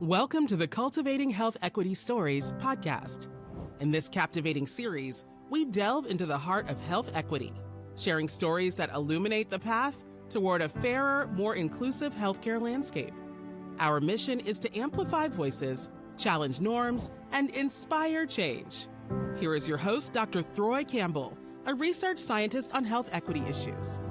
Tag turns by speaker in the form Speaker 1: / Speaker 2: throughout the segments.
Speaker 1: Welcome to the Cultivating Health Equity Stories podcast. In this captivating series, we delve into the heart of health equity, sharing stories that illuminate the path toward a fairer, more inclusive healthcare landscape. Our mission is to amplify voices, challenge norms, and inspire change. Here is your host, Dr. Throy Campbell, a research scientist on health equity issues.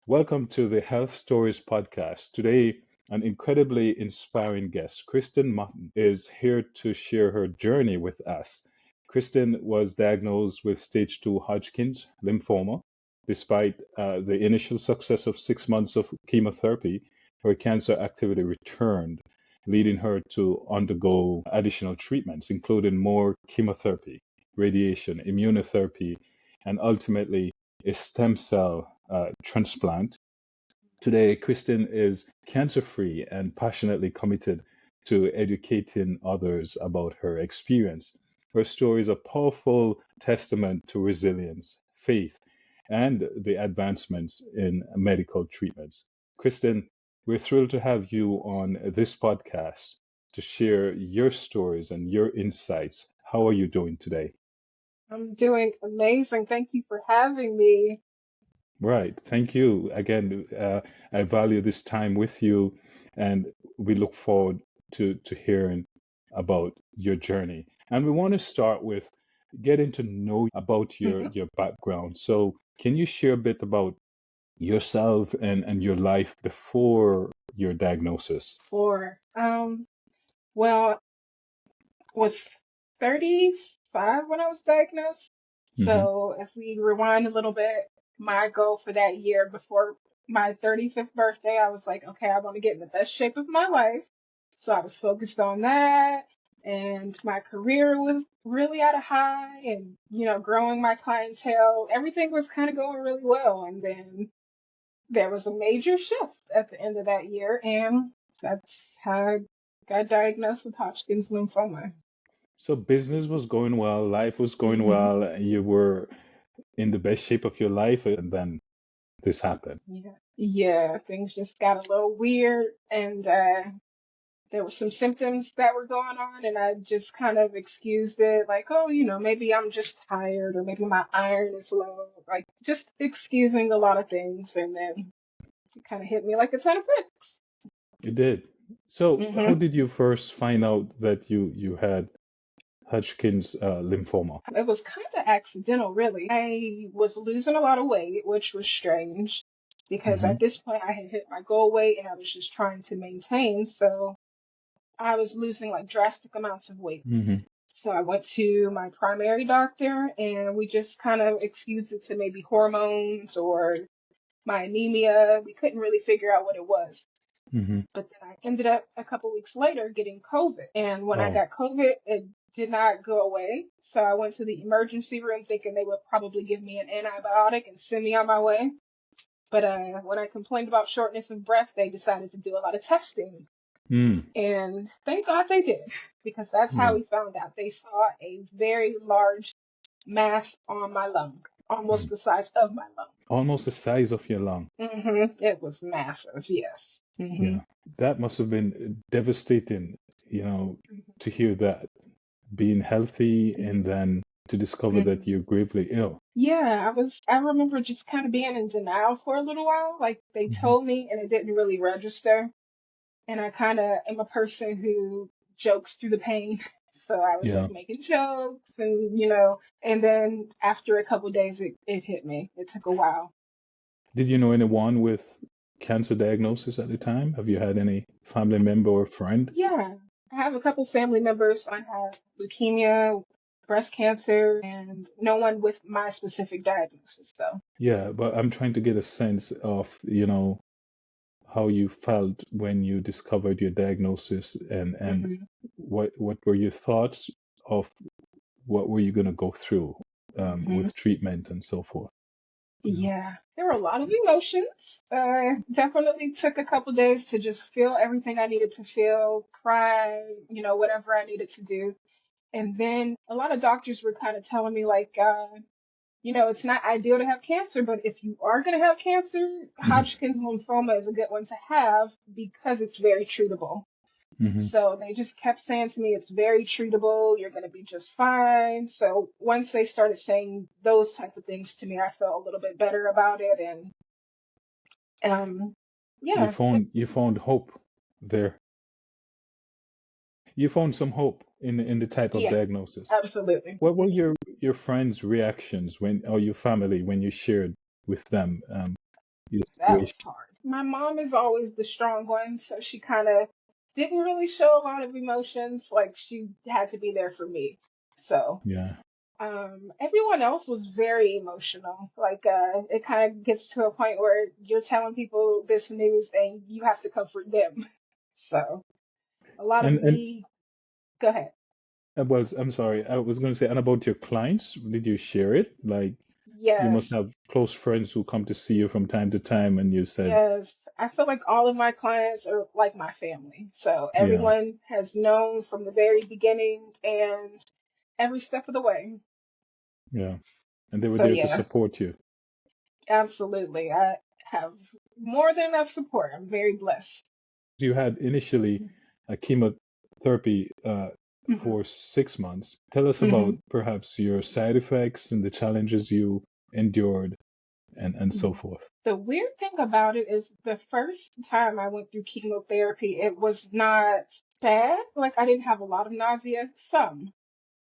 Speaker 2: Welcome to the Health Stories podcast. Today, an incredibly inspiring guest, Khrystin Motton, is here to share her journey with us. Kristen was diagnosed with stage 2 Hodgkin's lymphoma. Despite the initial success of 6 months of chemotherapy, her cancer activity returned, leading her to undergo additional treatments, including more chemotherapy, radiation, immunotherapy, and ultimately a stem cell transplant. Today, Kristen is cancer-free and passionately committed to educating others about her experience. Her story is a powerful testament to resilience, faith, and the advancements in medical treatments. Kristen, we're thrilled to have you on this podcast to share your stories and your insights. How are you doing today?
Speaker 3: I'm doing amazing. Thank you for having me.
Speaker 2: Right. Thank you. Again, I value this time with you, and we look forward to hearing about your journey. And we want to start with getting to know about
Speaker 3: Mhm.
Speaker 2: your background. So, can you share a bit about yourself and your life before your diagnosis?
Speaker 3: For well, was 35 when I was diagnosed.
Speaker 2: Hmm.
Speaker 3: So if we rewind a little bit, my goal for that year before my 35th birthday, I was like, okay, I want to get in the best shape of my life. So I was focused on that. And my career was really at a high and, growing my clientele. Everything was kind of going really well. And then there was a major shift at the end of that year, and that's how I got diagnosed with Hodgkin's lymphoma.
Speaker 2: So, business was going well, life was going
Speaker 3: hmm
Speaker 2: well, you were in the best shape of your life, and then this happened.
Speaker 3: Yeah, things just got a little weird, and there were some symptoms that were going on, and I just kind of excused it, like, oh, maybe I'm just tired, or maybe my iron is low, like just excusing a lot of things, and then it kind of hit me like a ton of bricks.
Speaker 2: You did. So, how
Speaker 3: hmm
Speaker 2: did you first find out that you had Hodgkin's lymphoma?
Speaker 3: It was kind of accidental, really. I was losing a lot of weight, which was strange because
Speaker 2: Hmm.
Speaker 3: at this point I had hit my goal weight and I was just trying to maintain. So I was losing like drastic amounts of weight.
Speaker 2: Hmm.
Speaker 3: So I went to my primary doctor and we just kind of excused it to maybe hormones or my anemia. We couldn't really figure out what it was.
Speaker 2: Hmm.
Speaker 3: But then I ended up a couple weeks later getting COVID. And when I
Speaker 2: Oh,
Speaker 3: got COVID, it did not go away. So I went to the emergency room thinking they would probably give me an antibiotic and send me on my way. But when I complained about shortness of breath, they decided to do a lot of testing.
Speaker 2: mm,
Speaker 3: And thank God they did, because that's how
Speaker 2: yeah.
Speaker 3: we found out. They saw a very large mass on my lung, almost
Speaker 2: Mm.
Speaker 3: the size of my lung.
Speaker 2: Almost the size of your lung.
Speaker 3: It was massive, yes.
Speaker 2: Yeah. That must have been devastating, to hear that, being healthy and then to discover that you're gravely ill.
Speaker 3: Yeah, I remember just kind of being in denial for a little while. Like they
Speaker 2: Hmm.
Speaker 3: told me and it didn't really register. And I kind of am a person who jokes through the pain. So I was
Speaker 2: Yeah.
Speaker 3: like making jokes and then after a couple of days, it hit me. It took a while.
Speaker 2: Did you know anyone with cancer diagnosis at the time? Have you had any family member or friend?
Speaker 3: Yeah, I have a couple family members. I have leukemia, breast cancer, and no one with my specific diagnosis, though.
Speaker 2: Yeah, but I'm trying to get a sense of, how you felt when you discovered your diagnosis and
Speaker 3: hmm
Speaker 2: what were your thoughts of what were you going to go through
Speaker 3: hmm
Speaker 2: with treatment and so forth.
Speaker 3: Yeah, there were a lot of emotions. Definitely took a couple days to just feel everything I needed to feel, cry, whatever I needed to do. And then a lot of doctors were kind of telling me like, it's not ideal to have cancer, but if you are going to have cancer,
Speaker 2: Hmm.
Speaker 3: Hodgkin's lymphoma is a good one to have because it's very treatable.
Speaker 2: Hmm.
Speaker 3: So they just kept saying to me, it's very treatable. You're going to be just fine. So once they started saying those type of things to me, I felt a little bit better about it. And,
Speaker 2: You
Speaker 3: yeah,
Speaker 2: found hope there. You found some hope in the type of
Speaker 3: yeah,
Speaker 2: diagnosis.
Speaker 3: absolutely.
Speaker 2: What were your friends' reactions when, or your family, when you shared with them your
Speaker 3: That was
Speaker 2: situation?
Speaker 3: hard. My mom is always the strong one, so she kind of didn't really show a lot of emotions. Like she had to be there for me. So,
Speaker 2: Yeah.
Speaker 3: everyone else was very emotional. Like, it kind of gets to a point where you're telling people this news and you have to comfort them. So, a lot of
Speaker 2: And
Speaker 3: me, go ahead.
Speaker 2: well, I'm sorry, I was going to say, and about your clients, did you share it? Like, you must
Speaker 3: Yes.
Speaker 2: have close friends who come to see you from time to time, and you said,
Speaker 3: Yes, I feel like all of my clients are like my family. So
Speaker 2: yeah,
Speaker 3: everyone has known from the very beginning and every step of the way.
Speaker 2: yeah, and they were
Speaker 3: So
Speaker 2: there to
Speaker 3: yeah,
Speaker 2: support you.
Speaker 3: absolutely. I have more than enough support. I'm very blessed.
Speaker 2: You had initially a chemotherapy
Speaker 3: Hmm.
Speaker 2: for 6 months. Tell us about
Speaker 3: Hmm.
Speaker 2: perhaps your side effects and the challenges you endured and so forth.
Speaker 3: The weird thing about it is the first time I went through chemotherapy, it was not bad. Like I didn't have a lot of nausea, some,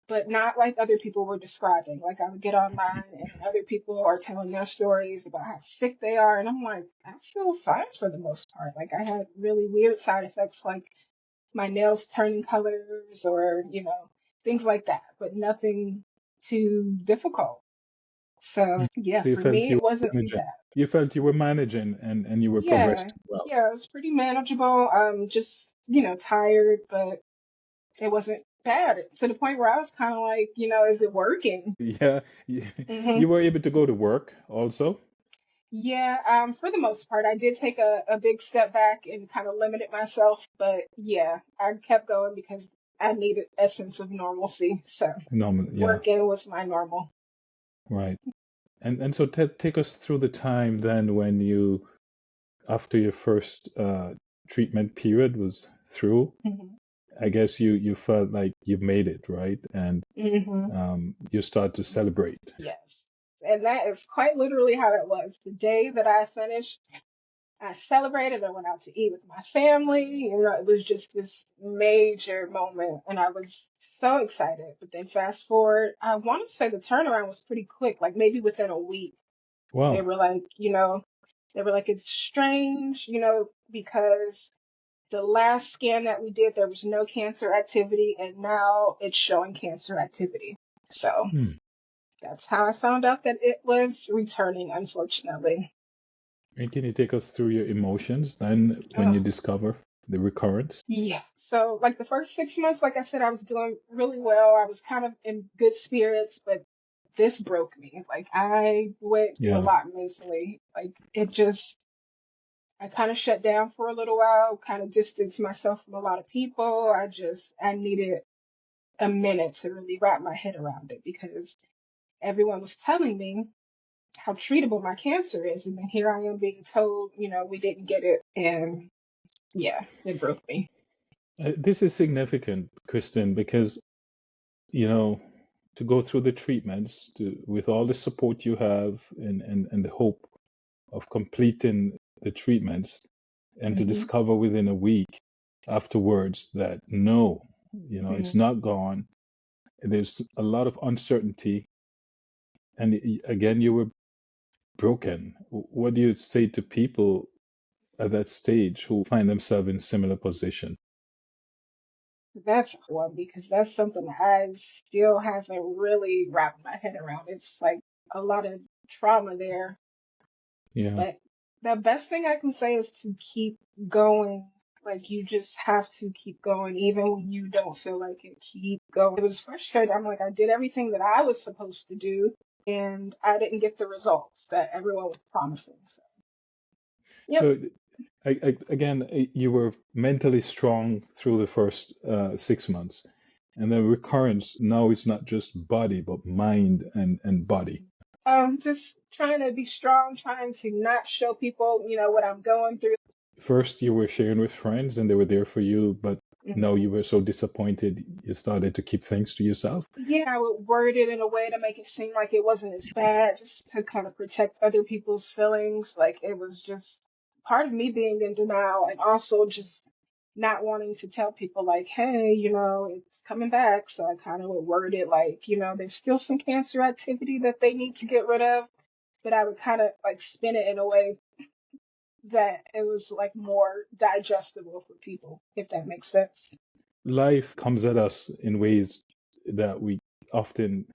Speaker 3: but not like other people were describing. Like I would get online and other people are telling their stories about how sick they are, and I'm like, I feel fine for the most part. Like I had really weird side effects, like my nails turning colors or things like that, but nothing too difficult. So yeah,
Speaker 2: So you
Speaker 3: for
Speaker 2: felt
Speaker 3: me,
Speaker 2: you
Speaker 3: it
Speaker 2: were
Speaker 3: wasn't too
Speaker 2: managing.
Speaker 3: bad.
Speaker 2: You felt you were managing and you were
Speaker 3: Yeah,
Speaker 2: progressing well.
Speaker 3: yeah, it was pretty manageable. Just tired, but it wasn't bad to the point where I was kind of like, is it working?
Speaker 2: Yeah, you,
Speaker 3: Hmm.
Speaker 2: you were able to go to work also.
Speaker 3: Yeah, for the most part, I did take a big step back and kind of limited myself, but yeah, I kept going because I needed a sense of normalcy. So
Speaker 2: Normal, yeah,
Speaker 3: working was my normal.
Speaker 2: right. And so take us through the time then when you, after your first treatment period was through,
Speaker 3: Hmm.
Speaker 2: I guess you felt like you made it, right? And
Speaker 3: Hmm.
Speaker 2: you start to celebrate.
Speaker 3: Yes. And that is quite literally how it was. The day that I finished, I celebrated. I went out to eat with my family. It was just this major moment, and I was so excited. But then fast forward, I want to say the turnaround was pretty quick, like maybe within a week. They
Speaker 2: Wow.
Speaker 3: were like, it's strange, because the last scan that we did, there was no cancer activity, and now it's showing cancer activity. So
Speaker 2: Hmm.
Speaker 3: that's how I found out that it was returning, unfortunately.
Speaker 2: And can you take us through your emotions then when
Speaker 3: Oh,
Speaker 2: you discover the recurrence?
Speaker 3: yeah. So, like the first 6 months, like I said, I was doing really well. I was kind of in good spirits, but this broke me. Like, I went through a
Speaker 2: Yeah.
Speaker 3: lot mentally. Like, I kind of shut down for a little while, kind of distanced myself from a lot of people. I needed a minute to really wrap my head around it because everyone was telling me how treatable my cancer is. And then here I am being told, we didn't get it. And yeah, it broke me.
Speaker 2: This is significant, Kristen, because you know, to go through the treatments with all the support you have and the hope of completing the treatments and to
Speaker 3: Hmm.
Speaker 2: discover within a week afterwards that no, it's
Speaker 3: Hmm.
Speaker 2: not gone. There's a lot of uncertainty. And again, you were broken. What do you say to people at that stage who find themselves in similar position?
Speaker 3: That's one because that's something I still haven't really wrapped my head around. It's like a lot of trauma there.
Speaker 2: Yeah.
Speaker 3: But the best thing I can say is to keep going. Like you just have to keep going, even when you don't feel like it. Keep going. It was frustrating. I'm like, I did everything that I was supposed to do, and I didn't get the results that everyone was promising. So, yep.
Speaker 2: So again, you were mentally strong through the first 6 months, and then recurrence. Now it's not just body, but mind and body.
Speaker 3: Just trying to be strong, trying to not show people, what I'm going through.
Speaker 2: First, you were sharing with friends and they were there for you, but now
Speaker 3: hmm
Speaker 2: you were so disappointed, you started to keep things to yourself.
Speaker 3: Yeah, I would word it in a way to make it seem like it wasn't as bad, just to kind of protect other people's feelings. Like it was just part of me being in denial and also just not wanting to tell people like, hey, it's coming back. So I kind of would word it like, there's still some cancer activity that they need to get rid of, but I would kind of like spin it in a way that it was like more digestible for people, if that makes sense.
Speaker 2: Life comes at us in ways that we often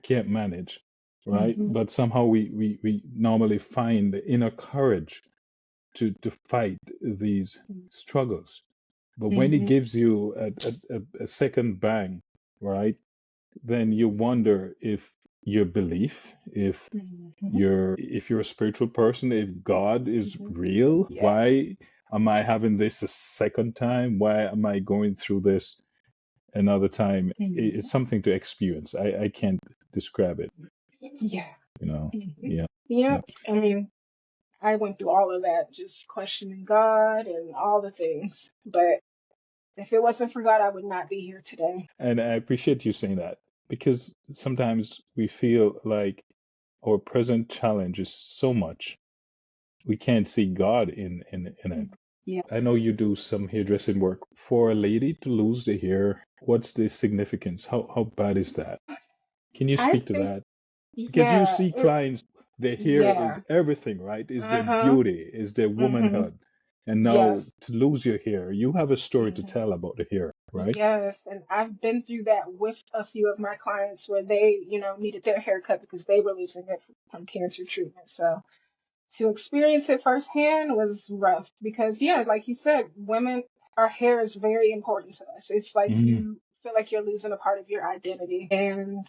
Speaker 2: can't manage, right?
Speaker 3: hmm
Speaker 2: But somehow we normally find the inner courage to fight these struggles. But when it
Speaker 3: hmm
Speaker 2: gives you a second bang, right, then you wonder if your belief,
Speaker 3: hmm
Speaker 2: if you're a spiritual person, if God is
Speaker 3: hmm
Speaker 2: real,
Speaker 3: Yeah.
Speaker 2: why am I having this a second time? Why am I going through this another time? It's
Speaker 3: hmm
Speaker 2: something to experience. I can't describe it,
Speaker 3: Yeah.
Speaker 2: you know.
Speaker 3: hmm
Speaker 2: Yeah, yeah.
Speaker 3: Yep. I mean, I went through all of that, just questioning God and all the things. But if it wasn't for God, I would not be here today.
Speaker 2: And I appreciate you saying that because sometimes we feel like our present challenge is so much we can't see God in it.
Speaker 3: Mhm. Yeah.
Speaker 2: I know you do some hairdressing work. For a lady to lose the hair, what's the significance? How bad is that? Can you
Speaker 3: I
Speaker 2: speak to
Speaker 3: think,
Speaker 2: that? Because you
Speaker 3: yeah,
Speaker 2: see clients, their hair
Speaker 3: yeah.
Speaker 2: is everything, right? Is their
Speaker 3: Uh-huh.
Speaker 2: beauty, is their
Speaker 3: hmm
Speaker 2: womanhood. And now
Speaker 3: Yes.
Speaker 2: to lose your hair, you have a story to
Speaker 3: hmm
Speaker 2: tell about the hair, right?
Speaker 3: Yes, and I've been through that with a few of my clients where they, needed their hair cut because they were losing it from cancer treatment. So to experience it firsthand was rough because, yeah, like you said, women, our hair is very important to us. It's like
Speaker 2: Mm,
Speaker 3: you feel like you're losing a part of your identity and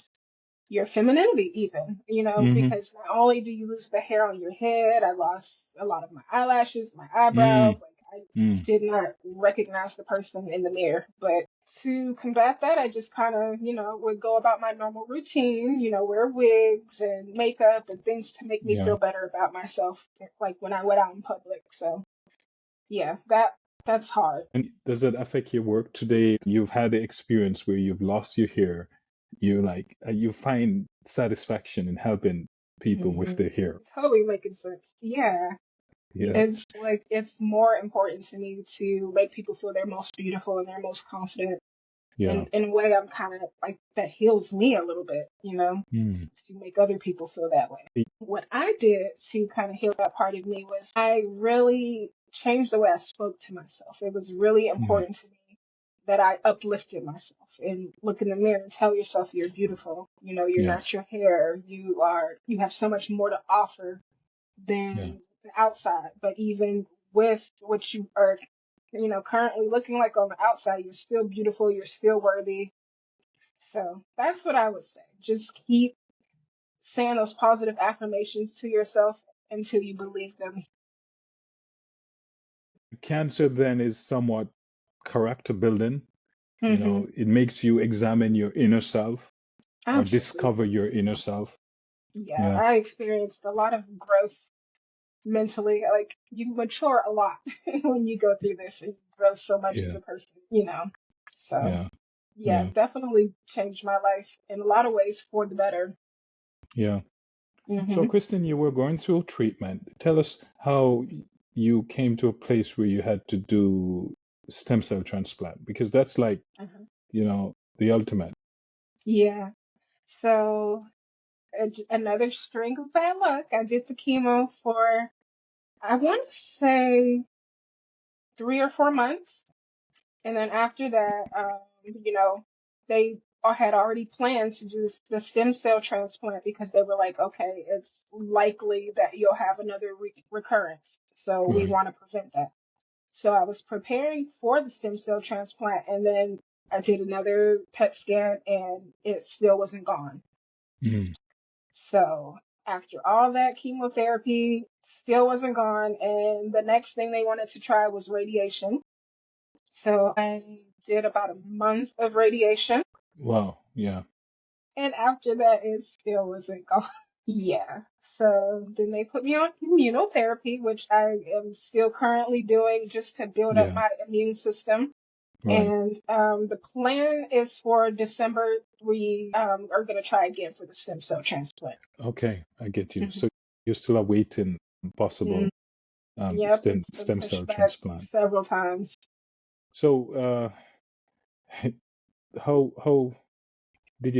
Speaker 3: your femininity even,
Speaker 2: mm-hmm,
Speaker 3: because not only do you lose the hair on your head, I lost a lot of my eyelashes, my eyebrows,
Speaker 2: mm,
Speaker 3: like I
Speaker 2: mm,
Speaker 3: did not recognize the person in the mirror. But to combat that, I just kind of, would go about my normal routine, wear wigs and makeup and things to make me
Speaker 2: yeah.
Speaker 3: feel better about myself, like when I went out in public. So yeah, that's hard.
Speaker 2: And does that affect your work today? You've had the experience where you've lost your hair. You like you find satisfaction in helping people with
Speaker 3: hmm
Speaker 2: their hair.
Speaker 3: Totally making sense. Yeah.
Speaker 2: Yeah,
Speaker 3: It's like it's more important to me to make people feel their most beautiful and their most confident.
Speaker 2: yeah.
Speaker 3: And in a way, I'm kind of like that heals me a little bit,
Speaker 2: Mm.
Speaker 3: to make other people feel that way. What I did to kind of heal that part of me was I really changed the way I spoke to myself. It was really
Speaker 2: Yeah,
Speaker 3: important to me that I uplifted myself and look in the mirror and tell yourself you're beautiful. You're not
Speaker 2: yes,
Speaker 3: your hair. You have so much more to offer
Speaker 2: yeah.
Speaker 3: than the outside. But even with what you are, currently looking like on the outside, you're still beautiful, you're still worthy. So that's what I would say. Just keep saying those positive affirmations to yourself until you believe them.
Speaker 2: Cancer then is somewhat character building. You
Speaker 3: hmm
Speaker 2: know, it makes you examine your inner self or discover
Speaker 3: Absolutely.
Speaker 2: your inner self.
Speaker 3: Yeah,
Speaker 2: Yeah,
Speaker 3: I experienced a lot of growth mentally. Like you mature a lot when you go through this and you grow so much as
Speaker 2: yeah,
Speaker 3: a person. So
Speaker 2: yeah,
Speaker 3: yeah,
Speaker 2: yeah,
Speaker 3: definitely changed my life in a lot of ways for the better.
Speaker 2: yeah. So,
Speaker 3: hmm
Speaker 2: Kristen, you were going through treatment. Tell us how you came to a place where you had to do stem cell transplant, because that's like,
Speaker 3: uh
Speaker 2: the ultimate.
Speaker 3: Yeah. So another string of bad luck. I did the chemo for, I want to say 3 or 4 months. And then after that, they had already planned to do the stem cell transplant because they were like, okay, it's likely that you'll have another recurrence. So we
Speaker 2: Right.
Speaker 3: want to prevent that. So I was preparing for the stem cell transplant and then I did another PET scan and it still wasn't gone.
Speaker 2: Mm.
Speaker 3: So after all that chemotherapy, still wasn't gone. And the next thing they wanted to try was radiation. So I did about a month of radiation.
Speaker 2: Wow. Yeah.
Speaker 3: And after that, it still wasn't gone. Yeah. So then they put me on immunotherapy, which I am still currently doing just to build up
Speaker 2: Yeah,
Speaker 3: my immune system.
Speaker 2: right.
Speaker 3: And the plan is for December, we are going to try again for the stem cell transplant.
Speaker 2: Okay, I get you.
Speaker 3: Mhm.
Speaker 2: So you're still awaiting possible
Speaker 3: Yep, it's been
Speaker 2: stem
Speaker 3: pushed
Speaker 2: cell
Speaker 3: back
Speaker 2: transplant.
Speaker 3: several times.
Speaker 2: So, how how did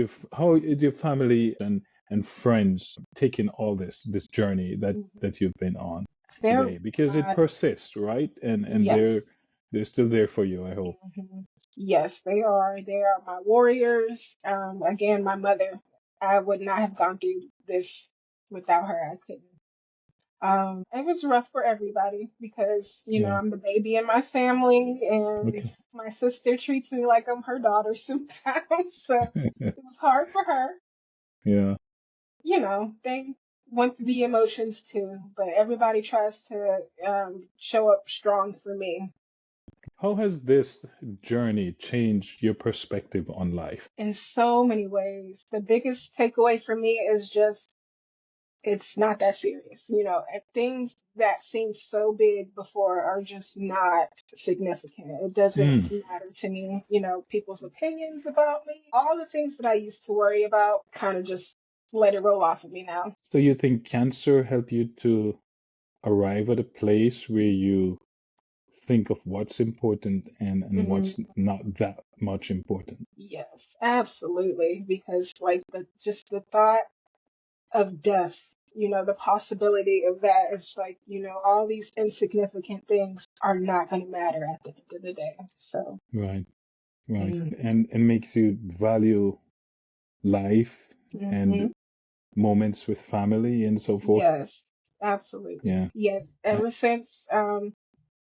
Speaker 2: your family and friends taking all this journey
Speaker 3: Mhm.
Speaker 2: that you've been on
Speaker 3: They're,
Speaker 2: today? Because it
Speaker 3: uh,
Speaker 2: persists, right? And
Speaker 3: yes.
Speaker 2: they're still there for you, I hope.
Speaker 3: Mhm. Yes, they are. They are my warriors. Again, my mother, I would not have gone through this without her. I couldn't. It was rough for everybody because,
Speaker 2: Yeah.
Speaker 3: I'm the baby in my family and
Speaker 2: Okay.
Speaker 3: my sister treats me like I'm her daughter sometimes. So it was hard for her.
Speaker 2: Yeah.
Speaker 3: They went through the emotions too, but everybody tries to show up strong for me
Speaker 2: How has this journey changed your perspective on life?
Speaker 3: in so many ways. The biggest takeaway for me is just it's not that serious. And things that seemed so big before are just not significant. It doesn't
Speaker 2: Mm.
Speaker 3: matter to me, people's opinions about me. All the things that I used to worry about kind of just let it roll off of me now.
Speaker 2: So you think cancer helped you to arrive at a place where you think of what's important and
Speaker 3: Mhm.
Speaker 2: what's not that much important?
Speaker 3: Yes, absolutely. Because like just the thought of death, the possibility of that is like, all these insignificant things are not going to matter at the end of the day. So,
Speaker 2: Right, right.
Speaker 3: mm,
Speaker 2: And makes you value life and
Speaker 3: mhm.
Speaker 2: moments with family and so forth.
Speaker 3: Yes, absolutely.
Speaker 2: Yeah.
Speaker 3: Yeah,
Speaker 2: I,
Speaker 3: ever since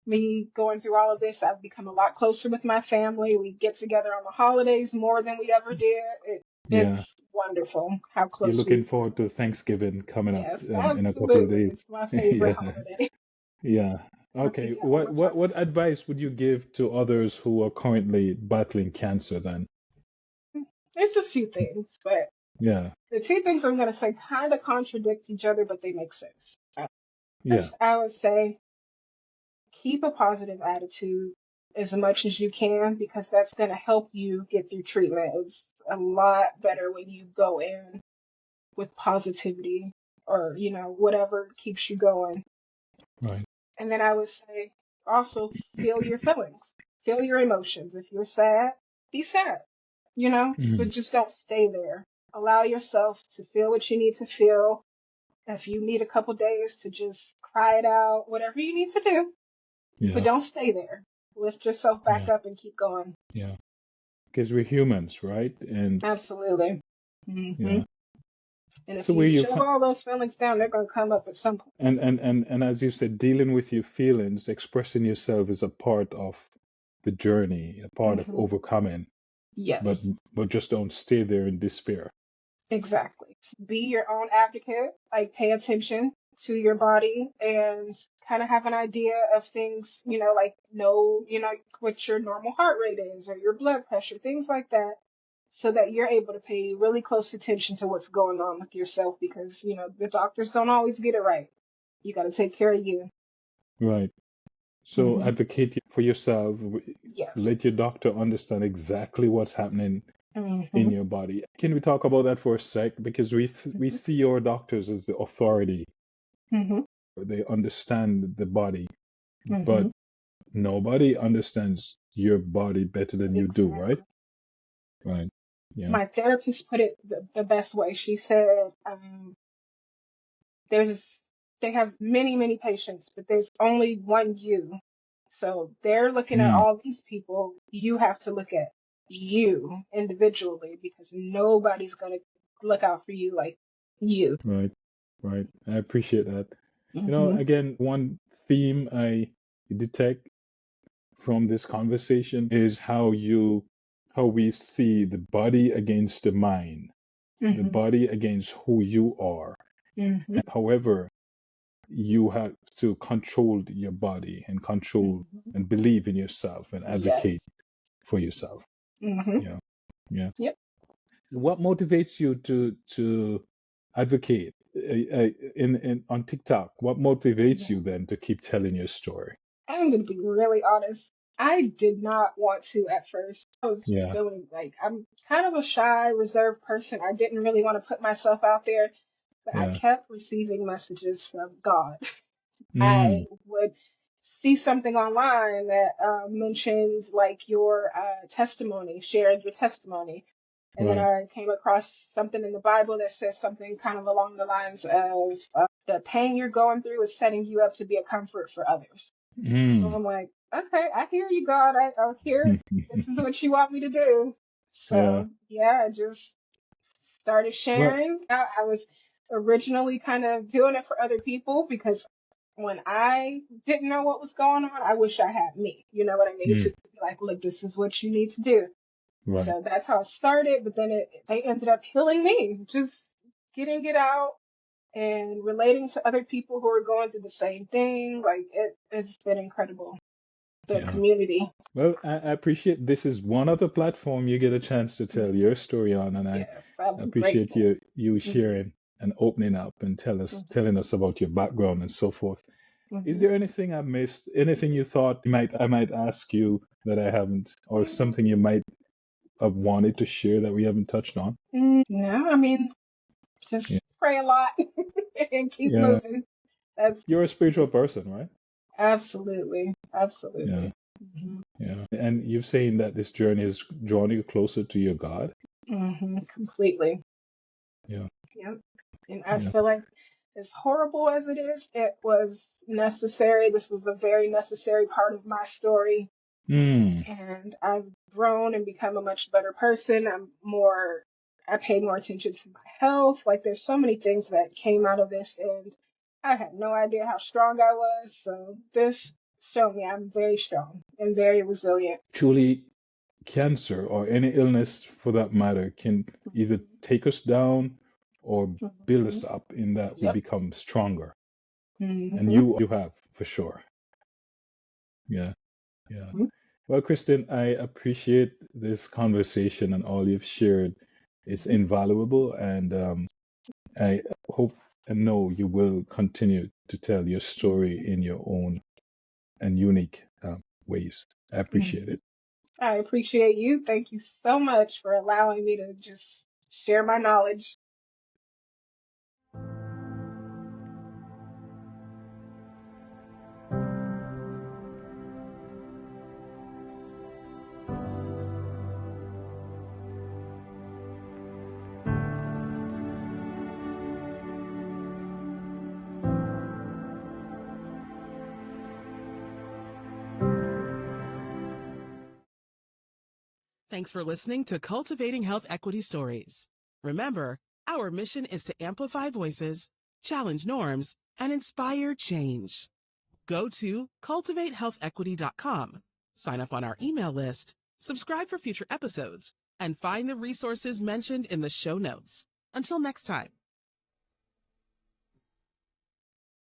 Speaker 3: me going through all of this, I've become a lot closer with my family. We get together on the holidays more than we ever did.
Speaker 2: yeah.
Speaker 3: It's wonderful how
Speaker 2: You're
Speaker 3: close
Speaker 2: looking
Speaker 3: we've
Speaker 2: forward
Speaker 3: grown.
Speaker 2: to Thanksgiving coming up
Speaker 3: Yes,
Speaker 2: in a couple of
Speaker 3: absolutely.
Speaker 2: days.
Speaker 3: It's my favorite
Speaker 2: Yeah.
Speaker 3: holiday.
Speaker 2: Yeah.
Speaker 3: I
Speaker 2: Okay.
Speaker 3: think having a
Speaker 2: What
Speaker 3: turkey.
Speaker 2: advice would you give to others who are currently battling cancer then?
Speaker 3: It's a few things, but
Speaker 2: Yeah.
Speaker 3: the two things I'm going to say kind of contradict each other, but they make sense.
Speaker 2: Yeah.
Speaker 3: First, I would say keep a positive attitude as much as you can because that's going to help you get through treatment. It's a lot better when you go in with positivity or, whatever keeps you going.
Speaker 2: Right.
Speaker 3: And then I would say also feel your feelings, feel your emotions. If you're sad, be sad, but
Speaker 2: Mhm.
Speaker 3: just don't stay there. Allow yourself to feel what you need to feel. If you need a couple days to just cry it out, whatever you need to do, but
Speaker 2: Yeah.
Speaker 3: don't stay there. Lift yourself back
Speaker 2: Yeah.
Speaker 3: up and keep going.
Speaker 2: Yeah. Because we're humans, right? And
Speaker 3: Absolutely. hmm
Speaker 2: yeah.
Speaker 3: And if
Speaker 2: So where
Speaker 3: you
Speaker 2: you
Speaker 3: shove
Speaker 2: find
Speaker 3: all those feelings down, they're going to come up at some point.
Speaker 2: and as you said, dealing with your feelings, expressing yourself is a part of the journey, a part of
Speaker 3: hmm
Speaker 2: overcoming. But
Speaker 3: Yes,
Speaker 2: but just don't stay there in despair.
Speaker 3: exactly. Be your own advocate. Like pay attention to your body and kind of have an idea of things, like know, what your normal heart rate is or your blood pressure, things like that. So that you're able to pay really close attention to what's going on with yourself because, the doctors don't always get it right. You got to take care of you.
Speaker 2: Right. So
Speaker 3: hmm
Speaker 2: advocate for yourself.
Speaker 3: Yes.
Speaker 2: Let your doctor understand exactly what's happening in
Speaker 3: hmm
Speaker 2: your body. Can we talk about that for a sec? Because we
Speaker 3: hmm
Speaker 2: see our doctors as the authority.
Speaker 3: hmm
Speaker 2: They understand the body, but
Speaker 3: hmm
Speaker 2: nobody understands your body better than you do, right?
Speaker 3: Exactly.
Speaker 2: Right. Yeah.
Speaker 3: My therapist put it the best way. She said, there's, they have many, many patients, but there's only one you. So they're looking at
Speaker 2: Mm,
Speaker 3: all these people. You have to look at you individually because nobody's going to look out for you like you.
Speaker 2: right. Right. I appreciate that.
Speaker 3: hmm
Speaker 2: Again, one theme I detect from this conversation is how we see the body against the mind, the
Speaker 3: hmm
Speaker 2: body against who you are.
Speaker 3: hmm
Speaker 2: And however, you have to control your body and control
Speaker 3: hmm
Speaker 2: and believe in yourself and advocate
Speaker 3: Yes.
Speaker 2: for yourself.
Speaker 3: hmm
Speaker 2: Yeah. Yeah.
Speaker 3: Yep.
Speaker 2: What motivates you to advocate? on TikTok? What motivates you then to keep telling your story?
Speaker 3: I'm going to be really honest. I did not want to at first. I was
Speaker 2: Yeah,
Speaker 3: feeling like I'm kind of a shy, reserved person. I didn't really want to put myself out there, but I
Speaker 2: yeah.
Speaker 3: kept receiving messages from God. I
Speaker 2: Mm,
Speaker 3: would see something online that mentioned like your testimony, shared your testimony. And then
Speaker 2: right.
Speaker 3: I came across something in the Bible that says something kind of along the lines of the pain you're going through is setting you up to be a comfort for others. So
Speaker 2: Mm.
Speaker 3: I'm like, okay, I hear you, God. I hear this is what you want me to do.
Speaker 2: Yeah.
Speaker 3: So yeah, I just started
Speaker 2: Well,
Speaker 3: sharing. I was originally kind of doing it for other people because when I didn't know what was going on, I wish I had me. You know what I mean? To
Speaker 2: mm,
Speaker 3: be like, look, this is what you need to do.
Speaker 2: right.
Speaker 3: So that's how it started. But then they ended up healing me, just getting it out and relating to other people who are going through the same thing. Like it's been incredible. The
Speaker 2: Yeah.
Speaker 3: community.
Speaker 2: Well, I appreciate this is one of the platform you get a chance to tell your story on, and I
Speaker 3: Yes, I'm
Speaker 2: appreciate
Speaker 3: grateful.
Speaker 2: you
Speaker 3: Hmm.
Speaker 2: sharing and opening up and telling us about your background and so forth. Is
Speaker 3: Hmm.
Speaker 2: there anything I missed? Anything you thought I might ask you that I haven't, or something you might have wanted to share that we haven't touched on?
Speaker 3: No, I mean,
Speaker 2: Yeah.
Speaker 3: just pray a lot and keep
Speaker 2: Yeah.
Speaker 3: moving. That's
Speaker 2: You're a spiritual person, right?
Speaker 3: absolutely,
Speaker 2: Yeah.
Speaker 3: absolutely. Hmm.
Speaker 2: Yeah. And you've saying that this journey has drawn you closer to your God.
Speaker 3: Completely.
Speaker 2: Yeah.
Speaker 3: Yep. And I
Speaker 2: Yeah.
Speaker 3: feel like as horrible as it is, it was necessary. This was a very necessary part of my story.
Speaker 2: Mm.
Speaker 3: And I've grown and become a much better person. I pay more attention to my health. Like there's so many things that came out of this and I had no idea how strong I was. So this showed me I'm very strong and very resilient.
Speaker 2: Truly, cancer or any illness for that matter can either
Speaker 3: Mhm.
Speaker 2: take us down or build
Speaker 3: Mhm.
Speaker 2: us up in that we
Speaker 3: Yep.
Speaker 2: become stronger. And
Speaker 3: Hmm.
Speaker 2: you have for sure. Yeah. Yeah. Well, Kristen, I appreciate this conversation and all you've shared. It's invaluable, and I hope and know you will continue to tell your story in your own and unique ways. I appreciate
Speaker 3: Hmm.
Speaker 2: it.
Speaker 3: I appreciate you. Thank you so much for allowing me to just share my knowledge.
Speaker 1: Thanks for listening to Cultivating Health Equity Stories. Remember, our mission is to amplify voices, challenge norms, and inspire change. Go to cultivatehealthequity.com, sign up on our email list, subscribe for future episodes, and find the resources mentioned in the show notes. Until next time.